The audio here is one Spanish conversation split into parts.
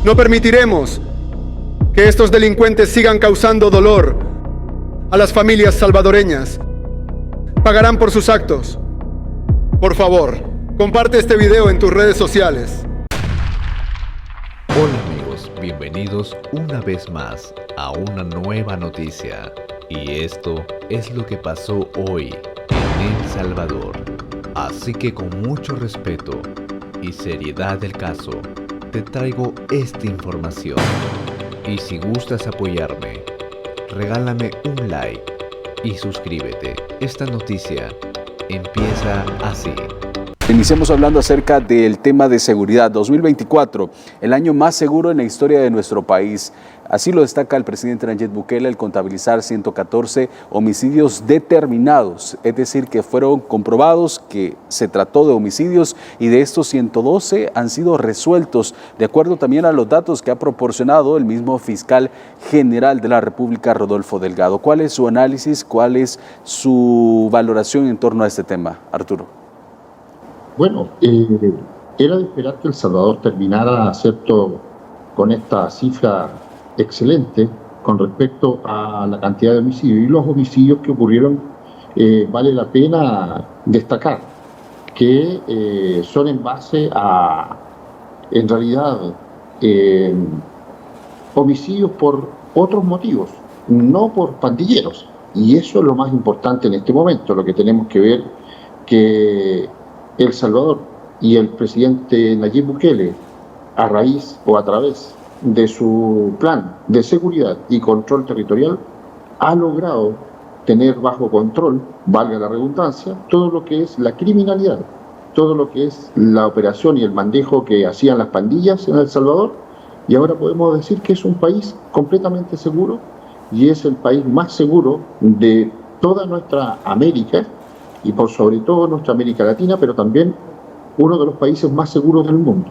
No permitiremos que estos delincuentes sigan causando dolor a las familias salvadoreñas. Pagarán por sus actos. Por favor, comparte este video en tus redes sociales. Hola amigos, bienvenidos una vez más a una nueva noticia. Y esto es lo que pasó hoy en El Salvador. Así que con mucho respeto y seriedad del caso, te traigo esta información. Y si gustas apoyarme, regálame un like y suscríbete. Esta noticia empieza así. Iniciamos hablando acerca del tema de seguridad. 2024, el año más seguro en la historia de nuestro país. Así lo destaca el presidente Nayib Bukele al contabilizar 114 homicidios determinados, es decir, que fueron comprobados que se trató de homicidios y de estos 112 han sido resueltos, de acuerdo también a los datos que ha proporcionado el mismo fiscal general de la República, Rodolfo Delgado. ¿Cuál es su análisis? ¿Cuál es su valoración en torno a este tema, Arturo? Bueno, era de esperar que El Salvador terminara, ¿cierto?, con esta cifra excelente con respecto a la cantidad de homicidios. Y los homicidios que ocurrieron, vale la pena destacar que son en base a, en realidad, homicidios por otros motivos, no por pandilleros. Y eso es lo más importante en este momento, lo que tenemos que ver, que El Salvador y el presidente Nayib Bukele, a raíz o a través de su plan de seguridad y control territorial, ha logrado tener bajo control, valga la redundancia, todo lo que es la criminalidad, todo lo que es la operación y el manejo que hacían las pandillas en El Salvador, y ahora podemos decir que es un país completamente seguro y es el país más seguro de toda nuestra América, y por sobre todo nuestra América Latina, pero también uno de los países más seguros del mundo.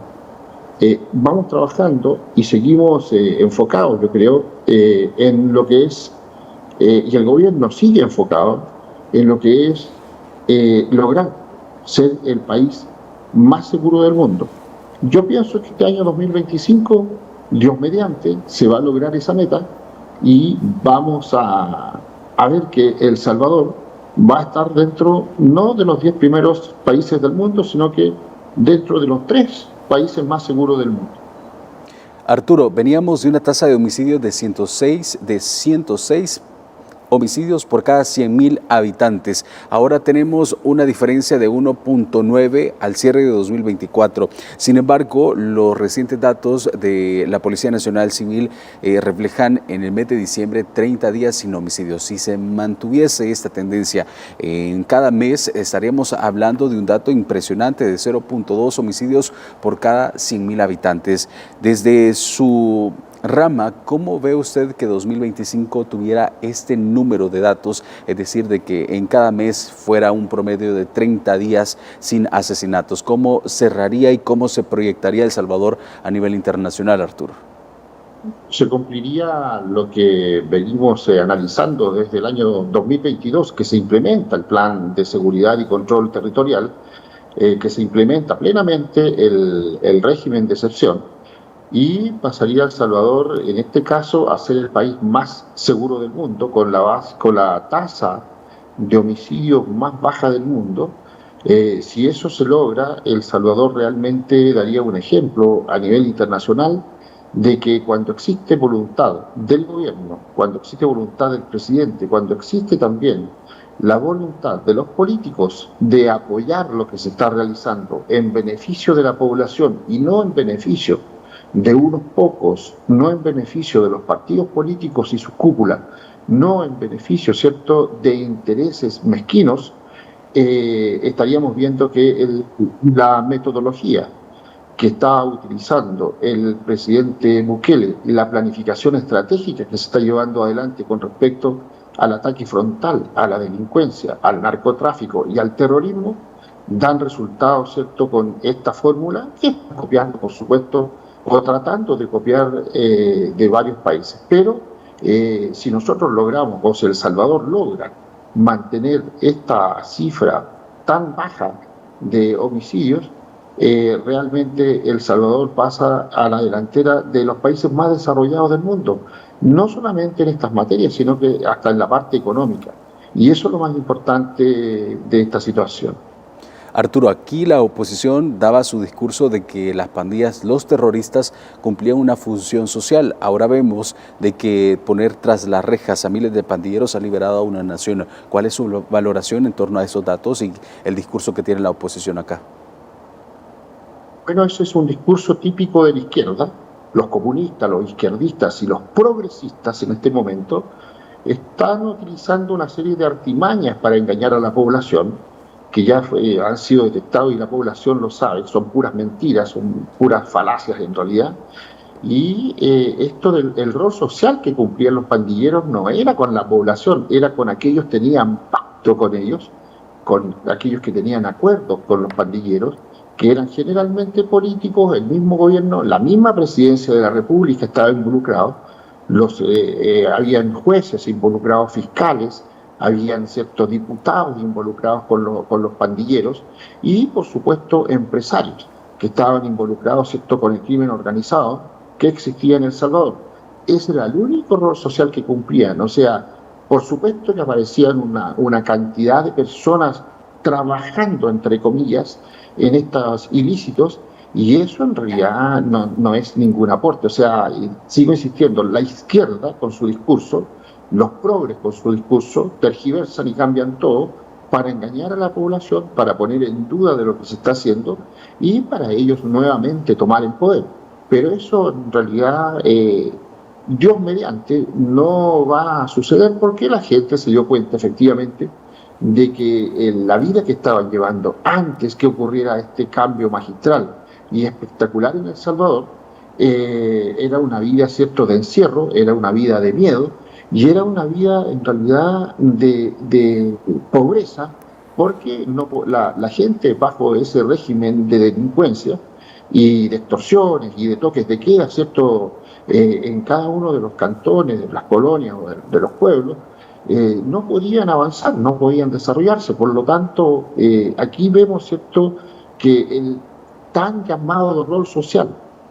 Vamos trabajando y seguimos enfocados, yo creo, en lo que es, y el gobierno sigue enfocado en lo que es lograr ser el país más seguro del mundo. Yo pienso que este año 2025, Dios mediante, se va a lograr esa meta y vamos a ver que El Salvador va a estar dentro, no de los 10 primeros países del mundo, sino que dentro de los 3 países más seguros del mundo. Arturo, veníamos de una tasa de homicidios de 106 homicidios por cada 100.000 habitantes. Ahora tenemos una diferencia de 1.9 al cierre de 2024. Sin embargo, los recientes datos de la Policía Nacional Civil reflejan en el mes de diciembre 30 días sin homicidios. Si se mantuviese esta tendencia, en cada mes estaríamos hablando de un dato impresionante de 0.2 homicidios por cada 100.000 habitantes. Desde su rama, ¿cómo ve usted que 2025 tuviera este número de datos, es decir, de que en cada mes fuera un promedio de 30 días sin asesinatos? ¿Cómo cerraría y cómo se proyectaría El Salvador a nivel internacional, Arturo? Se cumpliría lo que venimos analizando desde el año 2022, que se implementa el plan de seguridad y control territorial, que se implementa plenamente el régimen de excepción, y pasaría El Salvador, en este caso, a ser el país más seguro del mundo, con la tasa de homicidios más baja del mundo. Si eso se logra, El Salvador realmente daría un ejemplo a nivel internacional de que cuando existe voluntad del gobierno, cuando existe voluntad del presidente, cuando existe también la voluntad de los políticos de apoyar lo que se está realizando en beneficio de la población y no en beneficio de unos pocos, no en beneficio de los partidos políticos y sus cúpulas, no en beneficio, ¿cierto?, de intereses mezquinos, estaríamos viendo que la metodología que está utilizando el presidente Bukele, la planificación estratégica que se está llevando adelante con respecto al ataque frontal, a la delincuencia, al narcotráfico y al terrorismo, dan resultados, ¿cierto?, con esta fórmula que están copiando, por supuesto, o tratando de copiar de varios países. Pero si nosotros logramos, o si El Salvador logra mantener esta cifra tan baja de homicidios, realmente El Salvador pasa a la delantera de los países más desarrollados del mundo, no solamente en estas materias, sino que hasta en la parte económica. Y eso es lo más importante de esta situación. Arturo, aquí la oposición daba su discurso de que las pandillas, los terroristas, cumplían una función social. Ahora vemos de que poner tras las rejas a miles de pandilleros ha liberado a una nación. ¿Cuál es su valoración en torno a esos datos y el discurso que tiene la oposición acá? Bueno, ese es un discurso típico de la izquierda. Los comunistas, los izquierdistas y los progresistas en este momento están utilizando una serie de artimañas para engañar a la población, que ya han sido detectados y la población lo sabe, son puras mentiras, son puras falacias en realidad. Y esto del rol social que cumplían los pandilleros no era con la población, era con aquellos que tenían pacto con ellos, con aquellos que tenían acuerdos con los pandilleros, que eran generalmente políticos, el mismo gobierno, la misma presidencia de la República estaba involucrado, habían jueces involucrados, fiscales, habían ciertos diputados involucrados con los pandilleros y, por supuesto, empresarios que estaban involucrados, ¿cierto?, con el crimen organizado que existía en El Salvador. Ese era el único rol social que cumplían. O sea, por supuesto que aparecían una cantidad de personas trabajando, entre comillas, en estos ilícitos, y eso en realidad no es ningún aporte. O sea, sigo insistiendo, la izquierda con su discurso, los progres con su discurso, tergiversan y cambian todo para engañar a la población, para poner en duda de lo que se está haciendo y para ellos nuevamente tomar el poder. Pero eso en realidad, Dios mediante, no va a suceder porque la gente se dio cuenta efectivamente de que la vida que estaban llevando antes que ocurriera este cambio magistral y espectacular en El Salvador, era una vida, ¿cierto?, de encierro, era una vida de miedo, y era una vida en realidad de pobreza, porque la gente bajo ese régimen de delincuencia y de extorsiones y de toques de queda, ¿cierto?, en cada uno de los cantones, de las colonias o de los pueblos, no podían avanzar, no podían desarrollarse. Por lo tanto, aquí vemos, ¿cierto?, que el tan llamado rol social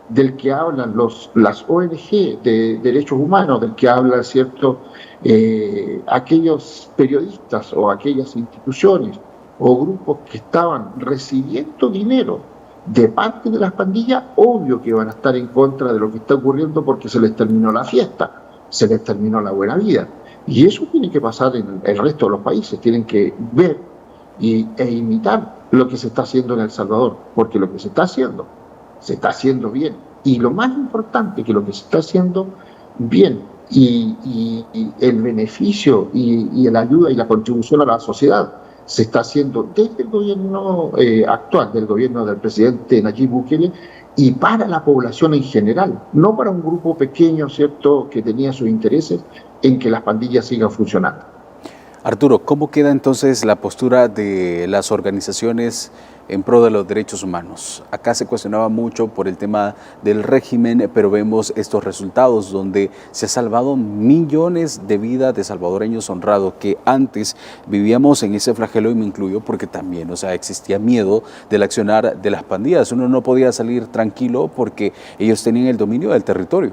del que hablan las ONG de derechos humanos, del que hablan, ¿cierto?, aquellos periodistas o aquellas instituciones o grupos que estaban recibiendo dinero de parte de las pandillas, obvio que van a estar en contra de lo que está ocurriendo porque se les terminó la fiesta, se les terminó la buena vida. Y eso tiene que pasar en el resto de los países, tienen que ver e imitar lo que se está haciendo en El Salvador, porque lo que se está haciendo bien. Y lo más importante, que lo que se está haciendo bien y el beneficio y la ayuda y la contribución a la sociedad se está haciendo desde el gobierno actual, del gobierno del presidente Nayib Bukele, y para la población en general, no para un grupo pequeño, ¿cierto?, que tenía sus intereses en que las pandillas sigan funcionando. Arturo, ¿cómo queda entonces la postura de las organizaciones en pro de los derechos humanos? Acá se cuestionaba mucho por el tema del régimen, pero vemos estos resultados donde se ha salvado millones de vidas de salvadoreños honrados que antes vivíamos en ese flagelo, y me incluyo porque también, existía miedo del accionar de las pandillas. Uno no podía salir tranquilo porque ellos tenían el dominio del territorio.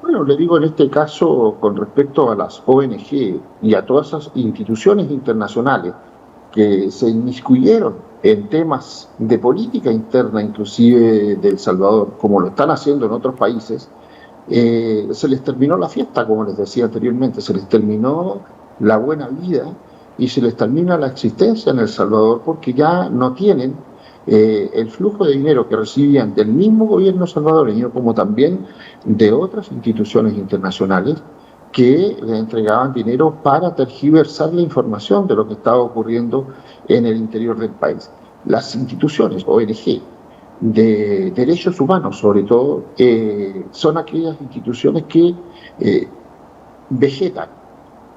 Bueno, le digo en este caso con respecto a las ONG y a todas esas instituciones internacionales que se inmiscuyeron en temas de política interna, inclusive de El Salvador, como lo están haciendo en otros países, se les terminó la fiesta, como les decía anteriormente, se les terminó la buena vida y se les termina la existencia en El Salvador porque ya no tienen el flujo de dinero que recibían del mismo gobierno salvadoreño como también de otras instituciones internacionales que le entregaban dinero para tergiversar la información de lo que estaba ocurriendo en el interior del país. Las instituciones, ONG, de derechos humanos sobre todo, son aquellas instituciones que vegetan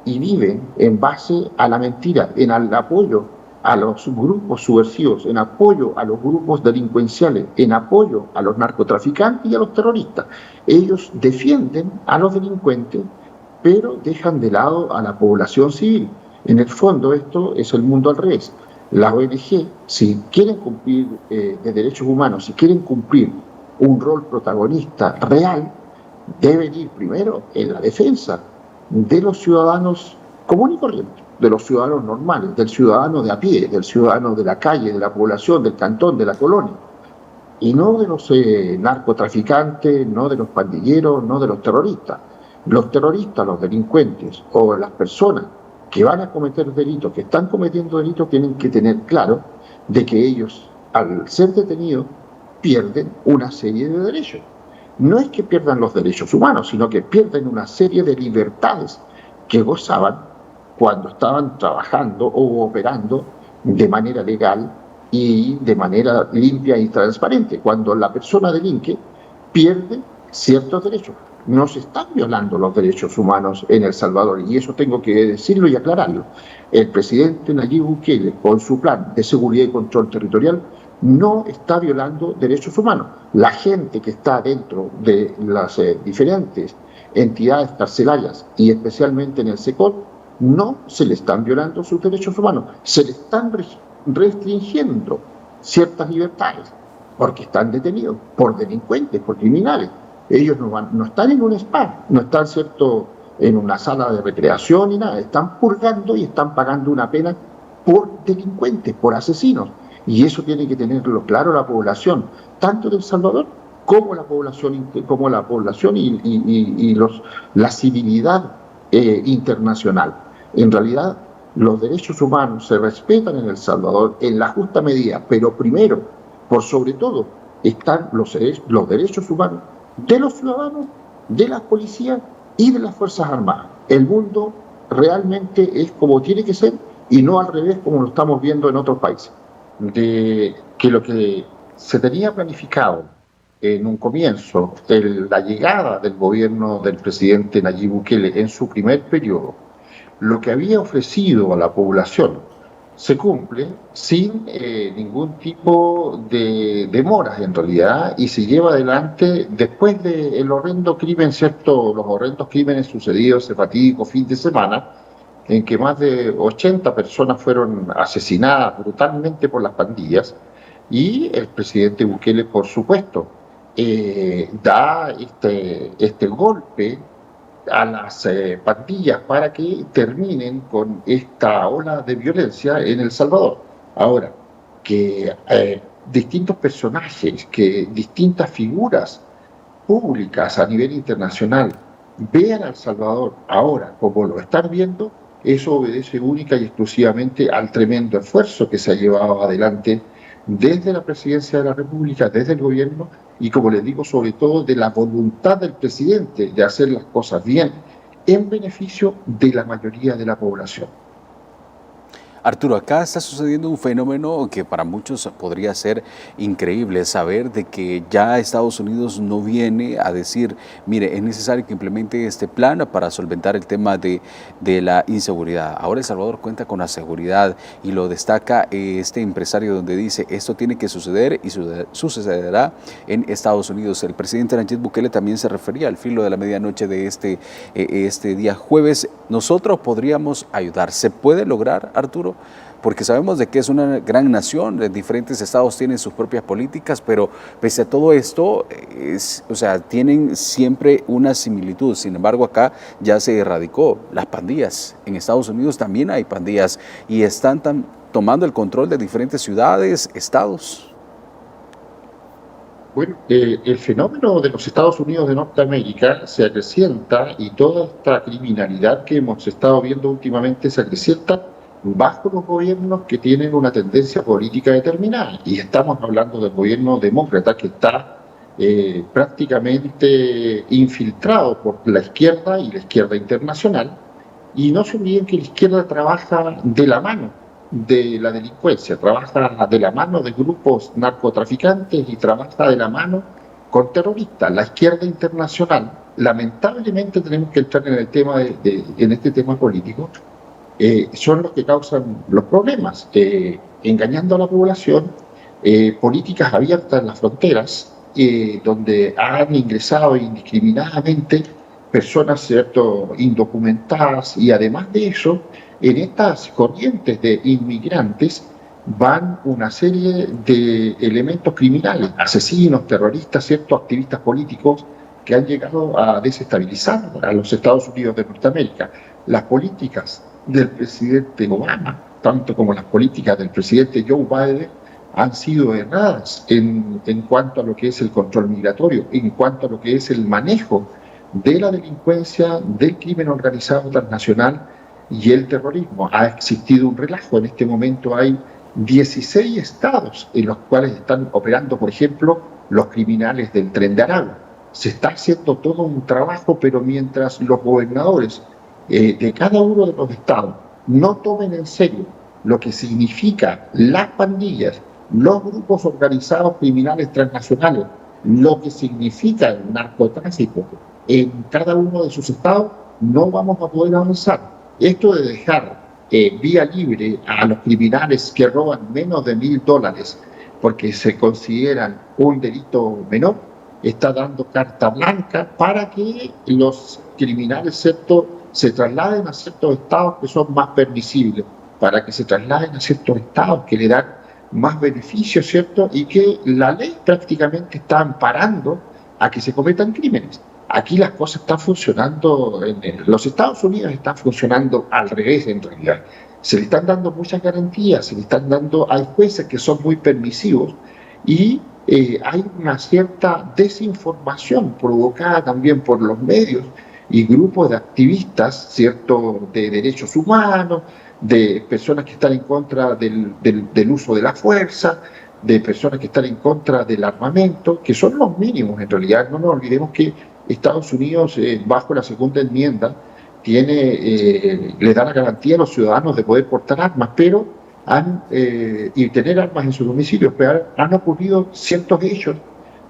y viven en base a la mentira, en el apoyo a los grupos subversivos, en apoyo a los grupos delincuenciales, en apoyo a los narcotraficantes y a los terroristas. Ellos defienden a los delincuentes, pero dejan de lado a la población civil. En el fondo esto es el mundo al revés. Las ONG, si quieren cumplir de derechos humanos, si quieren cumplir un rol protagonista real, deben ir primero en la defensa de los ciudadanos comunes y corrientes, de los ciudadanos normales, del ciudadano de a pie, del ciudadano de la calle, de la población, del cantón, de la colonia, y no de los narcotraficantes, no de los pandilleros, no de los terroristas. Los terroristas, los delincuentes o las personas que van a cometer delitos, que están cometiendo delitos, tienen que tener claro de que ellos, al ser detenidos, pierden una serie de derechos. No es que pierdan los derechos humanos, sino que pierden una serie de libertades que gozaban cuando estaban trabajando o operando de manera legal y de manera limpia y transparente. Cuando la persona delinque, pierde ciertos derechos. No se están violando los derechos humanos en El Salvador, y eso tengo que decirlo y aclararlo. El presidente Nayib Bukele, con su plan de seguridad y control territorial, no está violando derechos humanos. La gente que está dentro de las diferentes entidades carcelarias y especialmente en el SECOT, no se le están violando sus derechos humanos, se le están restringiendo ciertas libertades porque están detenidos por delincuentes, por criminales. Ellos no están en un spa, no están, ¿cierto?, en una sala de recreación ni nada, están purgando y están pagando una pena por delincuentes, por asesinos. Y eso tiene que tenerlo claro la población, tanto de El Salvador como la población y la civilidad internacional. En realidad, los derechos humanos se respetan en El Salvador en la justa medida, pero primero, por sobre todo, están los derechos humanos de los ciudadanos, de las policías y de las Fuerzas Armadas. El mundo realmente es como tiene que ser y no al revés como lo estamos viendo en otros países. De que lo que se tenía planificado en un comienzo, la llegada del gobierno del presidente Nayib Bukele en su primer periodo, lo que había ofrecido a la población se cumple sin ningún tipo de demoras en realidad, y se lleva adelante después del horrendo crimen, ¿cierto?, los horrendos crímenes sucedidos ese fatídico fin de semana, en que más de 80 personas fueron asesinadas brutalmente por las pandillas, y el presidente Bukele, por supuesto, da este golpe a las pandillas para que terminen con esta ola de violencia en El Salvador. Ahora, que distintos personajes, que distintas figuras públicas a nivel internacional vean a El Salvador ahora como lo están viendo, eso obedece única y exclusivamente al tremendo esfuerzo que se ha llevado adelante desde la Presidencia de la República, desde el gobierno, y como les digo, sobre todo de la voluntad del presidente de hacer las cosas bien en beneficio de la mayoría de la población. Arturo, acá está sucediendo un fenómeno que para muchos podría ser increíble, saber de que ya Estados Unidos no viene a decir, mire, es necesario que implemente este plan para solventar el tema de la inseguridad. Ahora El Salvador cuenta con la seguridad y lo destaca este empresario donde dice, esto tiene que suceder y sucederá en Estados Unidos. El presidente Nayib Bukele también se refería al filo de la medianoche de este día jueves. Nosotros podríamos ayudar. ¿Se puede lograr, Arturo? Porque sabemos de que es una gran nación, diferentes estados tienen sus propias políticas, pero pese a todo esto, tienen siempre una similitud. Sin embargo, acá ya se erradicó las pandillas. En Estados Unidos también hay pandillas y están tomando el control de diferentes ciudades, estados. Bueno, el fenómeno de los Estados Unidos de Norteamérica se acrecienta, y toda esta criminalidad que hemos estado viendo últimamente se acrecienta bajo los gobiernos que tienen una tendencia política determinada. Y estamos hablando del gobierno demócrata que está prácticamente infiltrado por la izquierda y la izquierda internacional. Y no se olviden que la izquierda trabaja de la mano de la delincuencia, trabaja de la mano de grupos narcotraficantes y trabaja de la mano con terroristas. La izquierda internacional, lamentablemente tenemos que entrar en el tema en este tema político, son los que causan los problemas, engañando a la población, políticas abiertas en las fronteras, donde han ingresado indiscriminadamente personas, ¿cierto?, indocumentadas, y además de eso, en estas corrientes de inmigrantes van una serie de elementos criminales, asesinos, terroristas, ciertos activistas políticos que han llegado a desestabilizar a los Estados Unidos de Norteamérica. Las políticas del presidente Obama, tanto como las políticas del presidente Joe Biden, han sido erradas en cuanto a lo que es el control migratorio, en cuanto a lo que es el manejo de la delincuencia, del crimen organizado transnacional y el terrorismo. Ha existido un relajo. En este momento hay 16 estados en los cuales están operando, por ejemplo, los criminales del Tren de Aragua. Se está haciendo todo un trabajo, pero mientras los gobernadores de cada uno de los estados no tomen en serio lo que significa las pandillas, los grupos organizados criminales transnacionales, lo que significa el narcotráfico en cada uno de sus estados, no vamos a poder avanzar. Esto de dejar vía libre a los criminales que roban menos de $1.000 porque se consideran un delito menor, está dando carta blanca para que los criminales, ¿cierto?, se trasladen a ciertos estados que son más permisibles, para que se trasladen a ciertos estados que le dan más beneficios, ¿cierto?, y que la ley prácticamente está amparando a que se cometan crímenes. Aquí las cosas están funcionando, los Estados Unidos están funcionando al revés en realidad. Se le están dando muchas garantías, se le están dando, hay jueces que son muy permisivos y hay una cierta desinformación provocada también por los medios y grupos de activistas, ¿cierto?, de derechos humanos, de personas que están en contra del uso de la fuerza, de personas que están en contra del armamento, que son los mínimos en realidad. No nos olvidemos que Estados Unidos, bajo la segunda enmienda, le da la garantía a los ciudadanos de poder portar armas, pero y tener armas en sus domicilios, pero han ocurrido ciertos hechos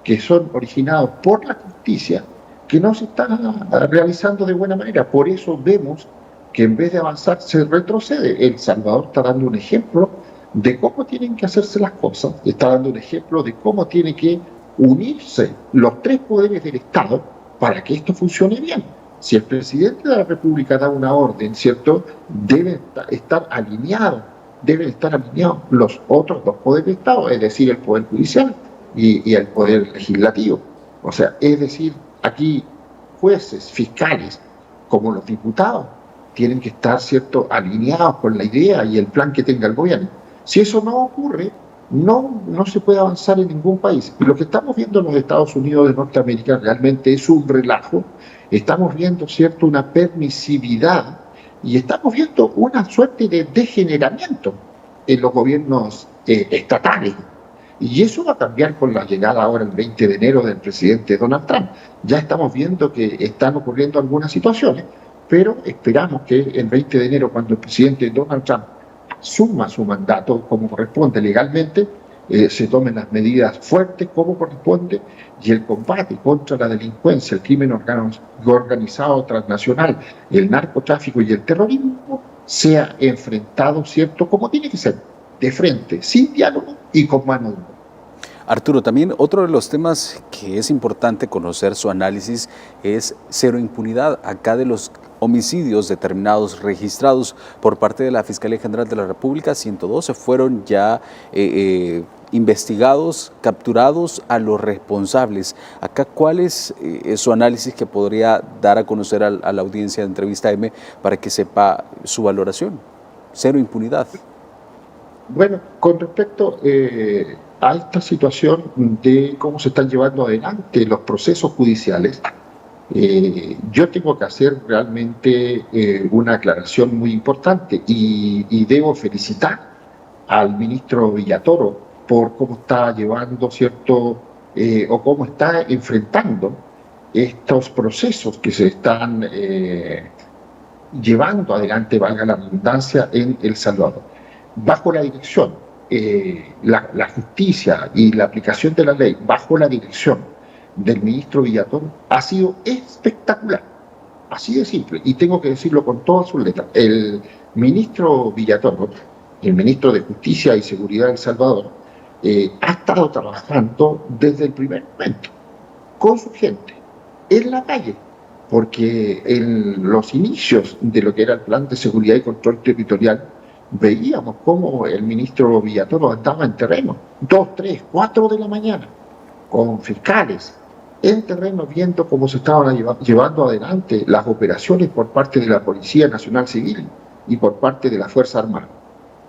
que son originados por la justicia que no se están realizando de buena manera. Por eso vemos que en vez de avanzar se retrocede. El Salvador está dando un ejemplo de cómo tienen que hacerse las cosas, está dando un ejemplo de cómo tiene que unirse los tres poderes del Estado para que esto funcione bien. Si el presidente de la República da una orden, ¿cierto?, deben estar alineados los otros dos poderes del Estado, es decir, el Poder Judicial y el Poder Legislativo. O sea, es decir, aquí jueces, fiscales, como los diputados, tienen que estar, ¿cierto?, alineados con la idea y el plan que tenga el gobierno. Si eso no ocurre, no se puede avanzar en ningún país. Y lo que estamos viendo en los Estados Unidos de Norteamérica realmente es un relajo. Estamos viendo, ¿cierto?, una permisividad y estamos viendo una suerte de degeneramiento en los gobiernos estatales. Y eso va a cambiar con la llegada ahora el 20 de enero del presidente Donald Trump. Ya estamos viendo que están ocurriendo algunas situaciones, pero esperamos que el 20 de enero, cuando el presidente Donald Trump asuma su mandato como corresponde legalmente, se tomen las medidas fuertes como corresponde y el combate contra la delincuencia, el crimen organizado transnacional, el narcotráfico y el terrorismo sea enfrentado, ¿cierto?, como tiene que ser, de frente, sin diálogo y con mano dura. Arturo, también otro de los temas que es importante conocer su análisis es cero impunidad. Acá de los homicidios determinados registrados por parte de la Fiscalía General de la República, 112 fueron ya investigados, capturados a los responsables. Acá, ¿cuál es su análisis que podría dar a conocer a la audiencia de Entrevista M para que sepa su valoración? Cero impunidad. Bueno, con respecto a esta situación de cómo se están llevando adelante los procesos judiciales, yo tengo que hacer realmente una aclaración muy importante y debo felicitar al ministro Villatoro por cómo está llevando, ¿cierto?, o cómo está enfrentando estos procesos que se están llevando adelante, valga la redundancia, en El Salvador. Bajo la dirección, la justicia y la aplicación de la ley, bajo la dirección del ministro Villatoro, ha sido espectacular, así de simple, y tengo que decirlo con todas sus letras. El ministro Villatoro, el ministro de Justicia y Seguridad de El Salvador, ha estado trabajando desde el primer momento con su gente, en la calle, porque en los inicios de lo que era el Plan de Seguridad y Control Territorial veíamos cómo el ministro Villatoro andaba en terreno, 2, 3, 4 de la mañana, con fiscales, en terreno viendo cómo se estaban llevando adelante las operaciones por parte de la Policía Nacional Civil y por parte de la Fuerza Armada.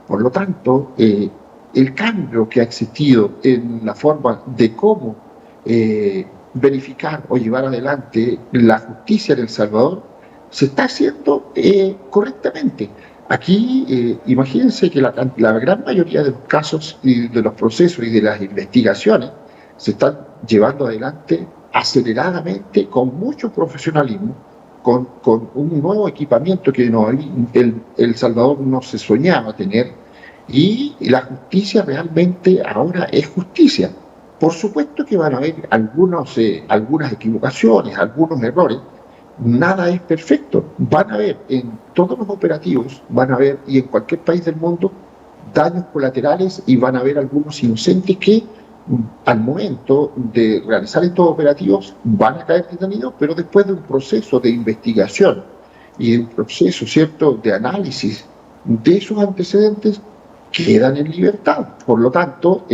Por lo tanto, el cambio que ha existido en la forma de cómo verificar o llevar adelante la justicia en El Salvador se está haciendo correctamente. Aquí, imagínense que la gran mayoría de los casos y de los procesos y de las investigaciones se están llevando adelante aceleradamente, con mucho profesionalismo, con un nuevo equipamiento que El Salvador no se soñaba tener, y la justicia realmente ahora es justicia. Por supuesto que van a haber algunas equivocaciones, algunos errores, nada es perfecto. Van a haber en todos los operativos, van a haber, y en cualquier país del mundo, daños colaterales, y van a haber algunos inocentes que al momento de realizar estos operativos van a caer detenidos, pero después de un proceso de investigación y de un proceso, ¿cierto?, de análisis de esos antecedentes, quedan en libertad. Por lo tanto,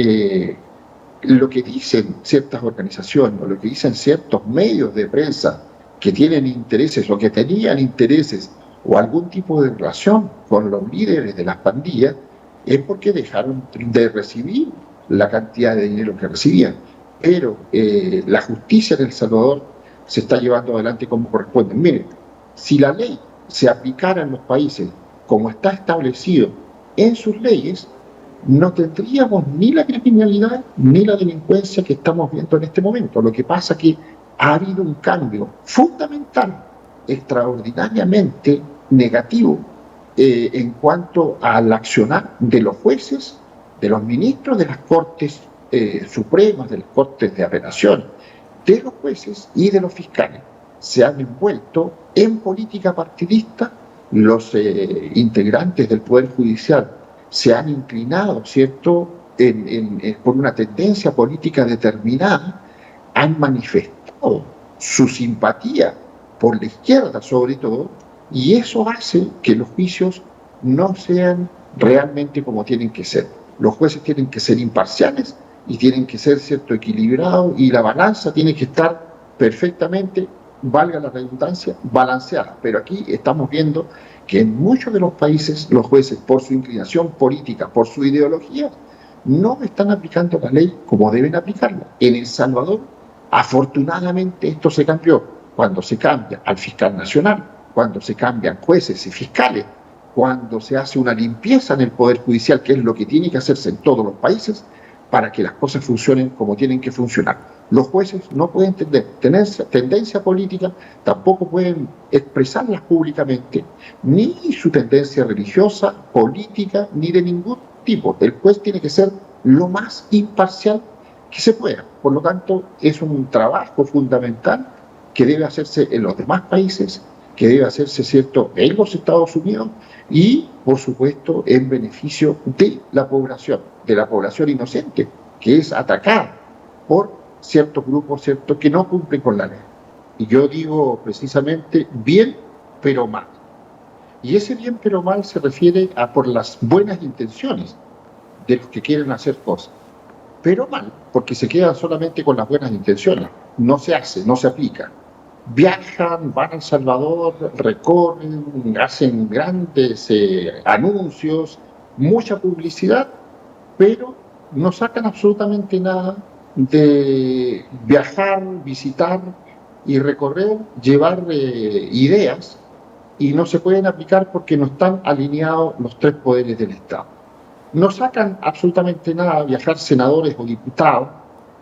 lo que dicen ciertas organizaciones o lo que dicen ciertos medios de prensa que tienen intereses o que tenían intereses o algún tipo de relación con los líderes de las pandillas, es porque dejaron de recibir la cantidad de dinero que recibían. Pero la justicia en El Salvador se está llevando adelante como corresponde. Miren, si la ley se aplicara en los países como está establecido en sus leyes, no tendríamos ni la criminalidad ni la delincuencia que estamos viendo en este momento. Lo que pasa es que ha habido un cambio fundamental, extraordinariamente negativo, en cuanto al accionar de los jueces, de los ministros de las Cortes Supremas, de las Cortes de Apelación, de los jueces y de los fiscales. Se han envuelto en política partidista. Los integrantes del Poder Judicial se han inclinado, ¿cierto?, por una tendencia política determinada, han manifestado su simpatía por la izquierda sobre todo, y eso hace que los juicios no sean realmente como tienen que ser. Los jueces tienen que ser imparciales y tienen que ser, ¿cierto?, equilibrados, y la balanza tiene que estar perfectamente, valga la redundancia, balanceada. Pero aquí estamos viendo que en muchos de los países los jueces, por su inclinación política, por su ideología, no están aplicando la ley como deben aplicarla. En El Salvador, afortunadamente, esto se cambió. Cuando se cambia al fiscal nacional, cuando se cambian jueces y fiscales, cuando se hace una limpieza en el Poder Judicial, que es lo que tiene que hacerse en todos los países, para que las cosas funcionen como tienen que funcionar. Los jueces no pueden tener tendencia política, tampoco pueden expresarlas públicamente, ni su tendencia religiosa, política, ni de ningún tipo. El juez tiene que ser lo más imparcial que se pueda. Por lo tanto, es un trabajo fundamental que debe hacerse en los demás países, que debe hacerse, ¿cierto?, en los Estados Unidos, y, por supuesto, en beneficio de la población inocente, que es atacada por ciertos grupos, ¿cierto?, que no cumplen con la ley. Y yo digo precisamente bien, pero mal. Y ese bien, pero mal se refiere a por las buenas intenciones de los que quieren hacer cosas. Pero mal, porque se quedan solamente con las buenas intenciones. No se hace, no se aplica. Viajan, van a El Salvador, recorren, hacen grandes anuncios, mucha publicidad, pero no sacan absolutamente nada de viajar, visitar y recorrer, llevar ideas, y no se pueden aplicar porque no están alineados los tres poderes del Estado. No sacan absolutamente nada viajar senadores o diputados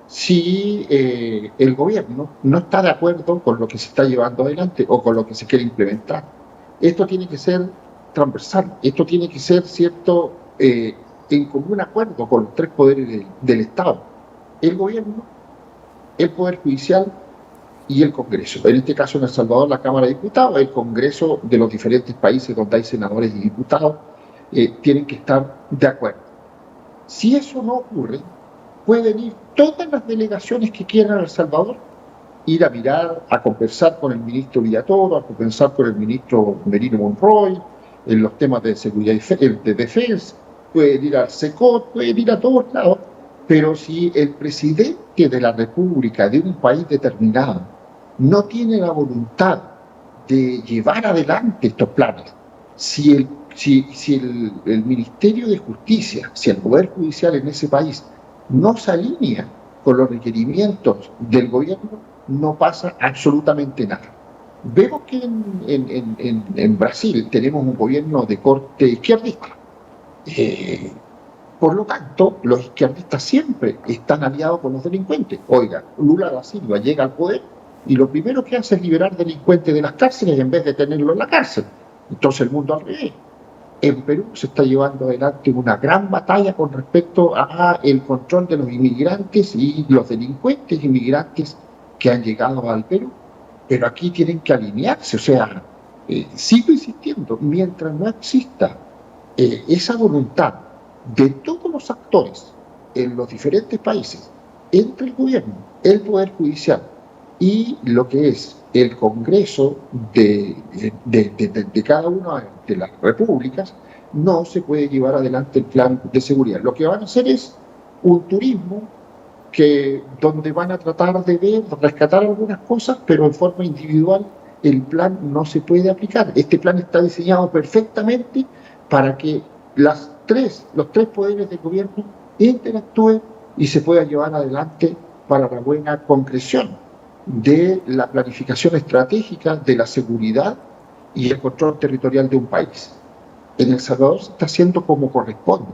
si el gobierno no está de acuerdo con lo que se está llevando adelante o con lo que se quiere implementar. Esto tiene que ser transversal, esto tiene que ser, ¿cierto?, en común acuerdo con los tres poderes del Estado: el gobierno, el Poder Judicial y el Congreso. En este caso, en El Salvador, la Cámara de Diputados, el Congreso de los diferentes países donde hay senadores y diputados, tienen que estar de acuerdo. Si eso no ocurre, pueden ir todas las delegaciones que quieran a El Salvador, ir a mirar, a conversar con el ministro Villatoro, a conversar con el ministro Merino Monroy, en los temas de seguridad y de defensa, pueden ir al SECOT, pueden ir a todos lados, pero si el presidente de la República de un país determinado no tiene la voluntad de llevar adelante estos planes, si el Ministerio de Justicia, si el Poder Judicial en ese país no se alinea con los requerimientos del gobierno, no pasa absolutamente nada. Vemos que en Brasil tenemos un gobierno de corte izquierdista. Por lo tanto, los izquierdistas siempre están aliados con los delincuentes. Oiga, Lula da Silva llega al poder y lo primero que hace es liberar delincuentes de las cárceles en vez de tenerlos en la cárcel. Entonces el mundo al revés. En Perú se está llevando adelante una gran batalla con respecto a el control de los inmigrantes y los delincuentes inmigrantes que han llegado al Perú. Pero aquí tienen que alinearse, o sea, sigo insistiendo, mientras no exista esa voluntad de todos los actores en los diferentes países, entre el gobierno, el Poder Judicial y lo que es el Congreso de cada una de las repúblicas, no se puede llevar adelante el plan de seguridad. Lo que van a hacer es un turismo donde van a tratar de rescatar algunas cosas, pero en forma individual el plan no se puede aplicar. Este plan está diseñado perfectamente para que los tres poderes del gobierno interactúen y se pueda llevar adelante para la buena concreción de la planificación estratégica de la seguridad y el control territorial de un país. En El Salvador se está haciendo como corresponde.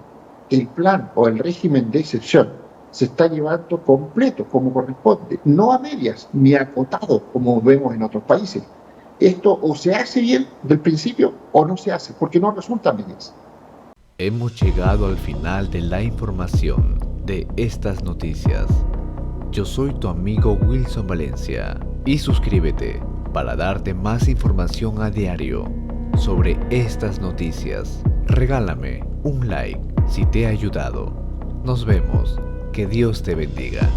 El plan o el régimen de excepción se está llevando completo como corresponde, no a medias ni acotado como vemos en otros países. Esto o se hace bien del principio o no se hace, porque no resulta a medias. Hemos llegado al final de la información de estas noticias. Yo soy tu amigo Wilson Valencia y suscríbete para darte más información a diario sobre estas noticias. Regálame un like si te ha ayudado. Nos vemos. Que Dios te bendiga.